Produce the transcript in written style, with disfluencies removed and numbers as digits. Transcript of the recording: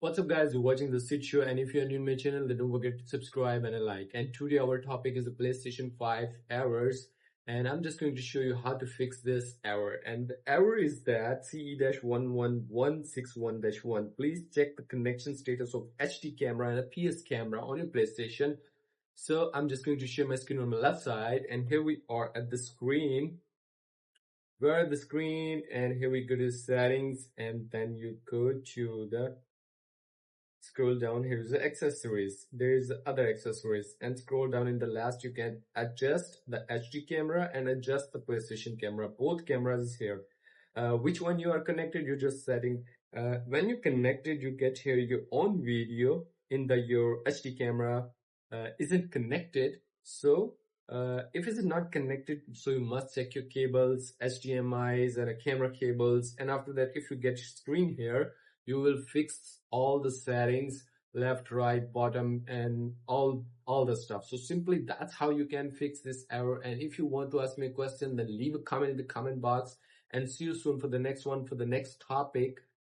What's up guys, you're watching the Sit Show, and if you're new to my channel then don't forget to subscribe and a like. And today our topic is the PlayStation 5 errors, and I'm just going to show you how to fix this error. And the error is that CE-111161-1. Please check the connection status of HD camera and a PS camera on your PlayStation. So I'm just going to share my screen on the left side, and here we are at the screen. We're at the screen, and here we go to settings, and then you go to the scroll down. Here's the accessories. There's other accessories, and scroll down in the last you can adjust the HD camera and adjust the PlayStation camera. Both cameras here. Which one you are connected, you're just setting. When you connected, you get here your own video in the your HD camera isn't connected. So if it's not connected, so you must check your cables, HDMI's and camera cables. And after that, if you get screen here, you will fix all the settings, left, right, bottom, and all the stuff. So simply that's how you can fix this error. And if you want to ask me a question, then leave a comment in the comment box, and see you soon for the next one, for the next topic.